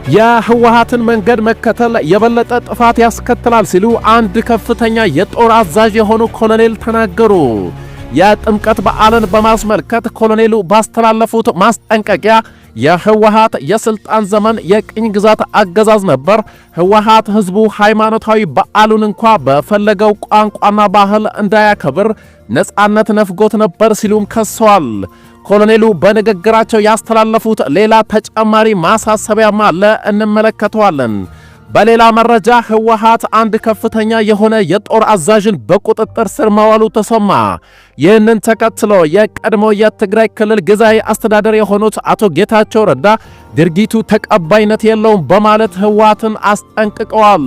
የህወሓትን መንገድ መከተል የበለጠ ጥፋት ያስከትላል ሲሉ አንድ ከፍተኛ የጦር አዛዥ የሆኑ ኮሎኔል ተናገሩ። የጥምቀት በዓልን በማስመልከት ኮሎኔሉ ባስተላለፉት ማስጠንቀቂያ የህወሓት የስልጣን ዘመን የቅኝ ግዛት አገዛዝ ነበር፣ ህወሓት ህዝቡ ሃይማኖታዊ በዓሉን እንኳ በፈለገው ቋንቋና ባህል እንዳያከብር ነጻነት ነፍጎት ነበር ሲሉም ከሰዋል። ኮሎኔሉ በንግግራቸው ያስተላለፉት ሌላ ተጨማሪ ማሳሰቢያም አለ፣ እንመለከተዋለን። በሌላ መረጃ ህወሓት አንድ ከፍተኛ የሆነ የጦር አዛዥን በቁጥጥር ስር ማዋሉ ተሰማ። ይህንን ተከትሎ የቀድሞ የትግራይ ክልል ጊዜያዊ አስተዳደር የሆኑት አቶ ጌታቸው ረዳ ድርጊቱ ተቀባይነት የለውም በማለት ህወሓትን አስጠንቅቀዋል።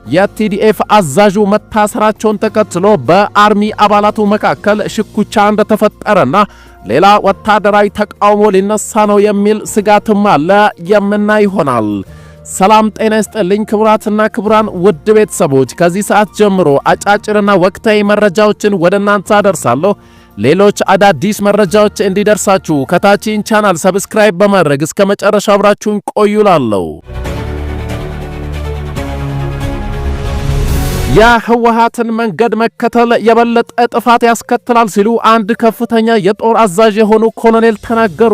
የቲዲኤፍ አዛዡ መታሰራቸውን ተከትሎ በአርሚ አባላቱ መካከል ሽኩቻ እንደተፈጠረና ሌላ ወታደራዊ ተቃውሞ ሊነሳ ነው የሚል ስጋትም አለ፣ የምናይ ይሆናል። ሰላም ጤና ይስጥልኝ ክቡራትና ክቡራን ውድ ቤተሰቦች፣ ከዚህ ሰዓት ጀምሮ አጫጭርና ወቅታዊ መረጃዎችን ወደ እናንተ አደርሳለሁ። ሌሎች አዳዲስ መረጃዎች እንዲደርሳችሁ ከታችን ቻናል ሰብስክራይብ በማድረግ እስከ መጨረሻው አብራችሁን ቆዩላለሁ። የህወሓትን መንገድ መከተል የበለጠ ጥፋት ያስከትላል ሲሉ አንድ ከፍተኛ የጦር አዛዥ የሆኑ ኮሎኔል ተናገሩ።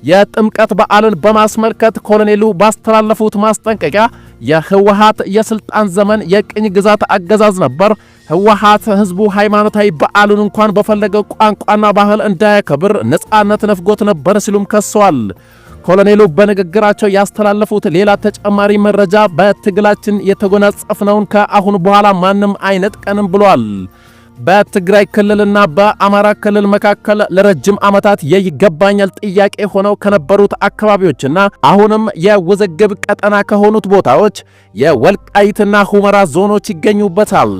የጥምቀት በዓልን በማስመልከት ኮሎኔሉ ባስተላለፉት ማስጠንቀቂያ የህወሓት የስልጣን ዘመን የቅኝ ግዛት አገዛዝ ነበር፣ ህወሓት ህዝቡ ሃይማኖታዊ በዓሉን እንኳን በፈለገው ቋንቋና ባህል እንዳያከብር ነጻነት ነፍጎት ነበር ሲሉም ከሰዋል። ኮሎኔሉ በንግግራቸው ያስተላለፉት ሌላ ተጨማሪ መረጃ በትግላችን የተጎናጸፍነውን ከአሁን በኋላ ማንም አይነጥቀንም ብሏል። በትግራይ ክልልና በአማራ ክልል መካከል ለረጅም ዓመታት የይገባኛል ጥያቄ ሆነው ከነበሩት አካባቢዎችና አሁንም የውዝግብ ቀጠና ከሆኑት ቦታዎች የወልቃይትና ሁመራ ዞኖች ይገኙበታል።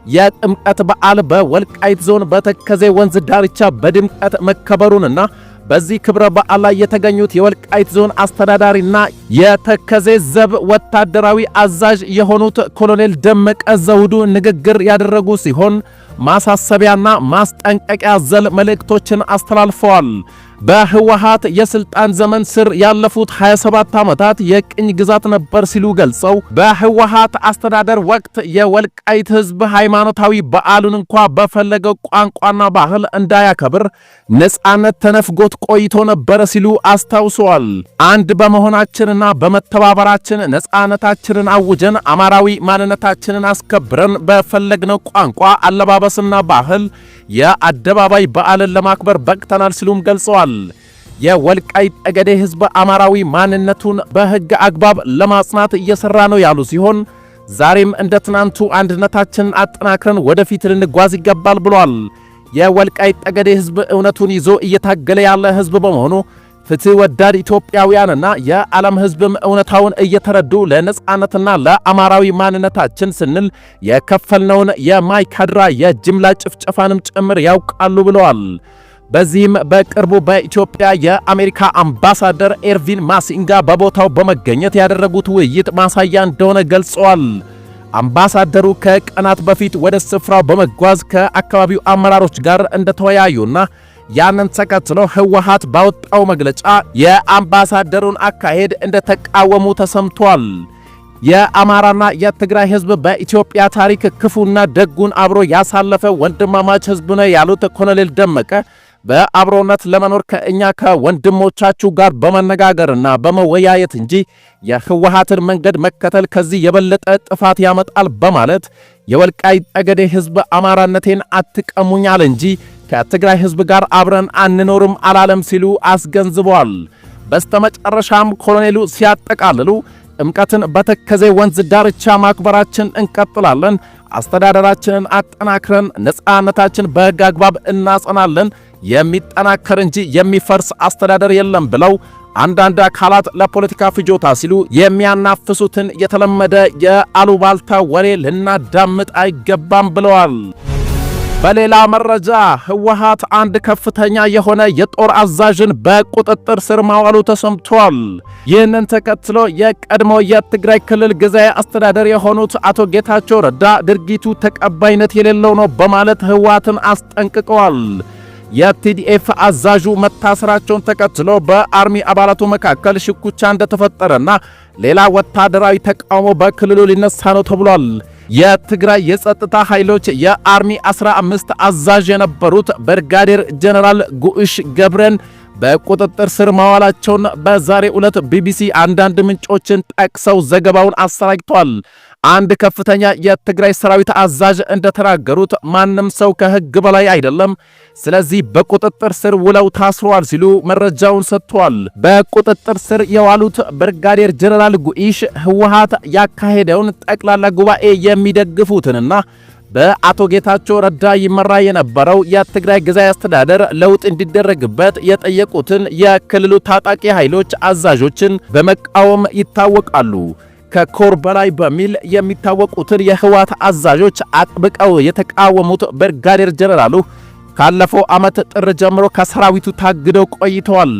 የጥምቀት በዓል በወልቃይት ዞን በተከዜ ወንዝ ዳርቻ በድምቀት መከበሩንና በዚህ ክብረ በዓል ላይ የተገኙት የወልቃይት ዞን አስተዳዳሪና የተከዜ ዘብ ወታደራዊ አዛዥ የሆኑት ኮሎኔል ደመቀ ዘውዱ ንግግር ያደረጉ ሲሆን ማሳሰቢያና ማስጠንቀቂያ ዘል መልእክቶችን አስተላልፈዋል። በህወሓት የስልጣን ዘመን ስር ያለፉት 27 ዓመታት የቅኝ ግዛት ነበር ሲሉ ገልጸው በህወሓት አስተዳደር ወቅት የወልቃይት ህዝብ ሃይማኖታዊ በዓሉን እንኳ በፈለገው ቋንቋና ባህል እንዳያከብር ነጻነት ተነፍጎት ቆይቶ ነበር ሲሉ አስታውሰዋል። አንድ በመሆናችንና በመተባበራችን ነጻነታችንን አውጀን አማራዊ ማንነታችንን አስከብረን በፈለግነው ቋንቋ አለባበስና ባህል የአደባባይ በዓልን ለማክበር በቅተናል ሲሉም ገልጸዋል። የወልቃይት ጠገዴ ህዝብ አማራዊ ማንነቱን በህግ አግባብ ለማጽናት እየሰራ ነው ያሉ ሲሆን ዛሬም እንደ ትናንቱ አንድነታችንን አጠናክረን ወደፊት ልንጓዝ ይገባል ብሏል። የወልቃይት ጠገዴ ህዝብ እውነቱን ይዞ እየታገለ ያለ ህዝብ በመሆኑ ፍትህ ወዳድ ኢትዮጵያውያንና የዓለም ህዝብም እውነታውን እየተረዱ ለነጻነትና ለአማራዊ ማንነታችን ስንል የከፈልነውን የማይካድራ የጅምላ ጭፍጨፋንም ጭምር ያውቃሉ ብለዋል። በዚህም በቅርቡ በኢትዮጵያ የአሜሪካ አምባሳደር ኤርቪን ማሲንጋ በቦታው በመገኘት ያደረጉት ውይይት ማሳያ እንደሆነ ገልጸዋል። አምባሳደሩ ከቀናት በፊት ወደ ስፍራው በመጓዝ ከአካባቢው አመራሮች ጋር እንደተወያዩና ያንን ተከትሎ ህወሓት ባወጣው መግለጫ የአምባሳደሩን አካሄድ እንደተቃወሙ ተሰምቷል። የአማራና የትግራይ ህዝብ በኢትዮጵያ ታሪክ ክፉና ደጉን አብሮ ያሳለፈ ወንድማማች ህዝብ ነው ያሉት ኮሎኔል ደመቀ በአብሮነት ለመኖር ከእኛ ከወንድሞቻችሁ ጋር በመነጋገርና በመወያየት እንጂ የህወሓትን መንገድ መከተል ከዚህ የበለጠ ጥፋት ያመጣል በማለት የወልቃይት ጠገዴ ህዝብ አማራነቴን አትቀሙኛል እንጂ ከትግራይ ህዝብ ጋር አብረን አንኖርም አላለም ሲሉ አስገንዝበዋል። በስተመጨረሻም ኮሎኔሉ ሲያጠቃልሉ ጥምቀትን በተከዜ ወንዝ ዳርቻ ማክበራችን እንቀጥላለን፣ አስተዳደራችንን አጠናክረን ነጻነታችን በህግ አግባብ እናጸናለን፣ የሚጠናከር እንጂ የሚፈርስ አስተዳደር የለም ብለው አንዳንድ አካላት ለፖለቲካ ፍጆታ ሲሉ የሚያናፍሱትን የተለመደ የአሉባልታ ወሬ ልናዳምጥ አይገባም ብለዋል። በሌላ መረጃ ህወሓት አንድ ከፍተኛ የሆነ የጦር አዛዥን በቁጥጥር ስር ማዋሉ ተሰምቷል። ይህንን ተከትሎ የቀድሞ የትግራይ ክልል ጊዜያዊ አስተዳደር የሆኑት አቶ ጌታቸው ረዳ ድርጊቱ ተቀባይነት የሌለው ነው በማለት ህወሓትን አስጠንቅቀዋል። የቲዲኤፍ አዛዡ መታሰራቸውን ተከትሎ በአርሚ አባላቱ መካከል ሽኩቻ እንደተፈጠረና ሌላ ወታደራዊ ተቃውሞ በክልሉ ሊነሳ ነው ተብሏል። የትግራይ የጸጥታ ኃይሎች የአርሚ 15 አዛዥ የነበሩት ብርጋዴር ጀነራል ጉዕሽ ገብረን በቁጥጥር ስር ማዋላቸውን በዛሬው ዕለት ቢቢሲ አንዳንድ ምንጮችን ጠቅሰው ዘገባውን አሰራጭቷል። አንድ ከፍተኛ የትግራይ ሰራዊት አዛዥ እንደተናገሩት ማንም ሰው ከሕግ በላይ አይደለም፣ ስለዚህ በቁጥጥር ስር ውለው ታስረዋል ሲሉ መረጃውን ሰጥቷል። በቁጥጥር ስር የዋሉት ብርጋዴር ጀነራል ጉዕሽ ህወሓት ያካሄደውን ጠቅላላ ጉባኤ የሚደግፉትንና በአቶ ጌታቸው ረዳ ይመራ የነበረው የትግራይ ጊዜያዊ አስተዳደር ለውጥ እንዲደረግበት የጠየቁትን የክልሉ ታጣቂ ኃይሎች አዛዦችን በመቃወም ይታወቃሉ። ከኮር በላይ በሚል የሚታወቁትን የህወሓት አዛዦች አጥብቀው የተቃወሙት ብርጋዴር ጀነራሉ ካለፈው ዓመት ጥር ጀምሮ ከሰራዊቱ ታግደው ቆይተዋል።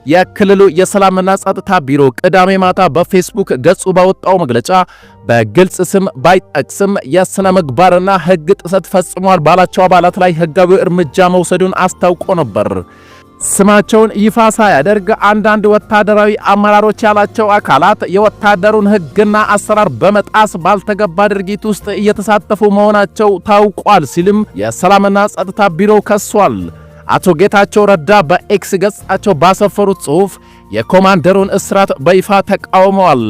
የክልሉ የሰላምና ጸጥታ ቢሮ ቅዳሜ ማታ በፌስቡክ ገጹ ባወጣው መግለጫ በግልጽ ስም ባይጠቅስም የሥነ ምግባርና ሕግ ጥሰት ፈጽሟል ባላቸው አባላት ላይ ሕጋዊ እርምጃ መውሰዱን አስታውቆ ነበር። ስማቸውን ይፋ ሳያደርግ አንዳንድ ወታደራዊ አመራሮች ያላቸው አካላት የወታደሩን ሕግና አሰራር በመጣስ ባልተገባ ድርጊት ውስጥ እየተሳተፉ መሆናቸው ታውቋል ሲልም የሰላምና ጸጥታ ቢሮ ከሷል። አቶ ጌታቸው ረዳ በኤክስ ገጻቸው ባሰፈሩት ጽሑፍ የኮማንደሩን እስራት በይፋ ተቃውመዋል።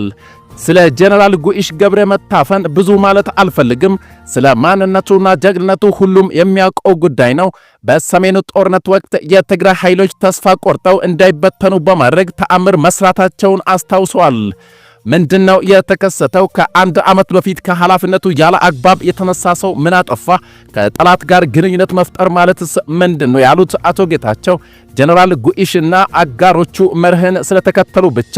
ስለ ጀነራል ጉዕሽ ገብረ መታፈን ብዙ ማለት አልፈልግም። ስለ ማንነቱና ጀግንነቱ ሁሉም የሚያውቀው ጉዳይ ነው። በሰሜኑ ጦርነት ወቅት የትግራይ ኃይሎች ተስፋ ቆርጠው እንዳይበተኑ በማድረግ ተአምር መስራታቸውን አስታውሰዋል። ምንድነው የተከሰተው? ከአንድ ዓመት በፊት ከኃላፊነቱ ያለ አግባብ የተነሳ ሰው ምን አጠፋ? ከጠላት ጋር ግንኙነት መፍጠር ማለትስ ምንድነው? ያሉት አቶ ጌታቸው ጀነራል ጉዕሽና አጋሮቹ መርህን ስለተከተሉ ብቻ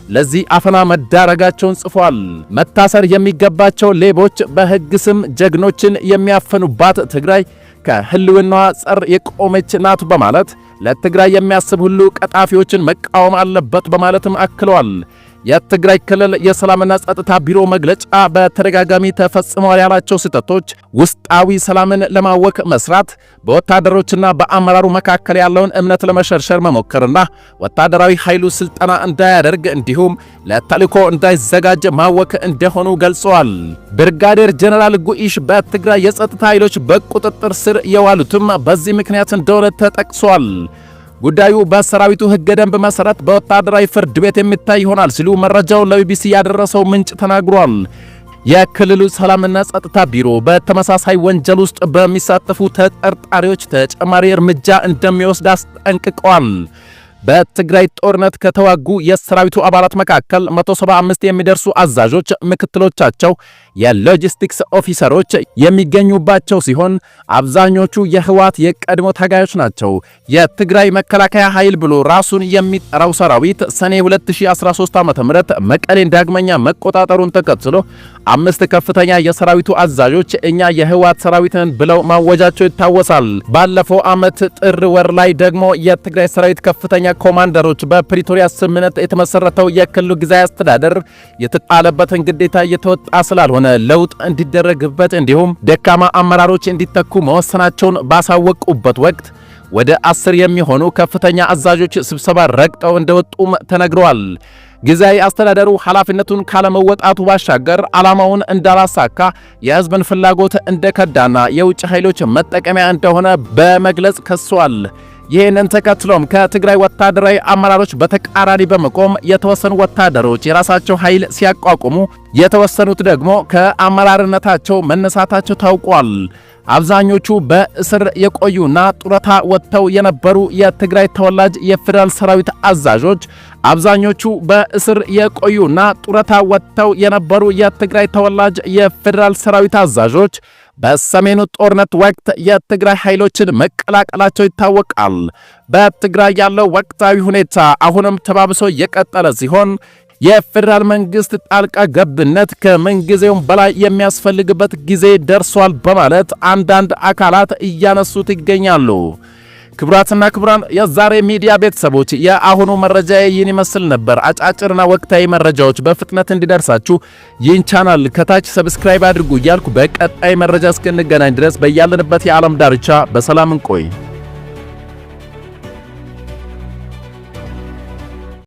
ለዚህ አፈና መዳረጋቸውን ጽፏል። መታሰር የሚገባቸው ሌቦች በሕግ ስም ጀግኖችን የሚያፈኑባት ትግራይ ከህልውናዋ ጸር የቆመች ናት በማለት ለትግራይ የሚያስብ ሁሉ ቀጣፊዎችን መቃወም አለበት በማለትም አክለዋል። የትግራይ ክልል የሰላምና ጸጥታ ቢሮ መግለጫ በተደጋጋሚ ተፈጽመዋል ያላቸው ስህተቶች ውስጣዊ ሰላምን ለማወክ መስራት፣ በወታደሮችና በአመራሩ መካከል ያለውን እምነት ለመሸርሸር መሞከርና ወታደራዊ ኃይሉ ስልጠና እንዳያደርግ እንዲሁም ለተልዕኮ እንዳይዘጋጅ ማወክ እንደሆኑ ገልጸዋል። ብርጋዴር ጀነራል ጉዕሽ በትግራይ የጸጥታ ኃይሎች በቁጥጥር ስር የዋሉትም በዚህ ምክንያት እንደሆነ ተጠቅሷል። ጉዳዩ በሰራዊቱ ሕገ ደንብ መሰረት በወታደራዊ ፍርድ ቤት የሚታይ ይሆናል ሲሉ መረጃውን ለቢቢሲ ያደረሰው ምንጭ ተናግሯል። የክልሉ ሰላምና ጸጥታ ቢሮ በተመሳሳይ ወንጀል ውስጥ በሚሳተፉ ተጠርጣሪዎች ተጨማሪ እርምጃ እንደሚወስድ አስጠንቅቀዋል። በትግራይ ጦርነት ከተዋጉ የሰራዊቱ አባላት መካከል 175 የሚደርሱ አዛዦች፣ ምክትሎቻቸው፣ የሎጂስቲክስ ኦፊሰሮች የሚገኙባቸው ሲሆን አብዛኞቹ የህወሓት የቀድሞ ታጋዮች ናቸው። የትግራይ መከላከያ ኃይል ብሎ ራሱን የሚጠራው ሰራዊት ሰኔ 2013 ዓ.ም መቀሌን ዳግመኛ መቆጣጠሩን ተከትሎ 5 ከፍተኛ የሰራዊቱ አዛዦች እኛ የህወሓት ሰራዊትን ብለው ማወጃቸው ይታወሳል። ባለፈው ዓመት ጥር ወር ላይ ደግሞ የትግራይ ሰራዊት ከፍተኛ ኮማንደሮች በፕሪቶሪያ ስምምነት የተመሰረተው የክልሉ ጊዜያዊ አስተዳደር የተጣለበትን ግዴታ እየተወጣ ስላልሆነ ለውጥ እንዲደረግበት እንዲሁም ደካማ አመራሮች እንዲተኩ መወሰናቸውን ባሳወቁበት ወቅት ወደ 10 የሚሆኑ ከፍተኛ አዛዦች ስብሰባ ረግጠው እንደወጡም ተነግረዋል። ጊዜያዊ አስተዳደሩ ኃላፊነቱን ካለመወጣቱ ባሻገር ዓላማውን እንዳላሳካ የህዝብን ፍላጎት እንደከዳና የውጭ ኃይሎች መጠቀሚያ እንደሆነ በመግለጽ ከሷል። ይህንን ተከትሎም ከትግራይ ወታደራዊ አመራሮች በተቃራኒ በመቆም የተወሰኑ ወታደሮች የራሳቸው ኃይል ሲያቋቁሙ፣ የተወሰኑት ደግሞ ከአመራርነታቸው መነሳታቸው ታውቋል። አብዛኞቹ በእስር የቆዩና ጡረታ ወጥተው የነበሩ የትግራይ ተወላጅ የፌዴራል ሰራዊት አዛዦች አብዛኞቹ በእስር የቆዩና ጡረታ ወጥተው የነበሩ የትግራይ ተወላጅ የፌዴራል ሰራዊት አዛዦች በሰሜኑ ጦርነት ወቅት የትግራይ ኃይሎችን መቀላቀላቸው ይታወቃል። በትግራይ ያለው ወቅታዊ ሁኔታ አሁንም ተባብሶ የቀጠለ ሲሆን የፌዴራል መንግስት ጣልቃ ገብነት ከምንጊዜውም በላይ የሚያስፈልግበት ጊዜ ደርሷል በማለት አንዳንድ አካላት እያነሱት ይገኛሉ። ክቡራትና ክቡራን የዛሬ ሚዲያ ቤተሰቦች የአሁኑ መረጃ ይህን ይመስል ነበር። አጫጭርና ወቅታዊ መረጃዎች በፍጥነት እንዲደርሳችሁ ይህን ቻናል ከታች ሰብስክራይብ አድርጉ እያልኩ በቀጣይ መረጃ እስክንገናኝ ድረስ በያለንበት የዓለም ዳርቻ በሰላም እንቆይ።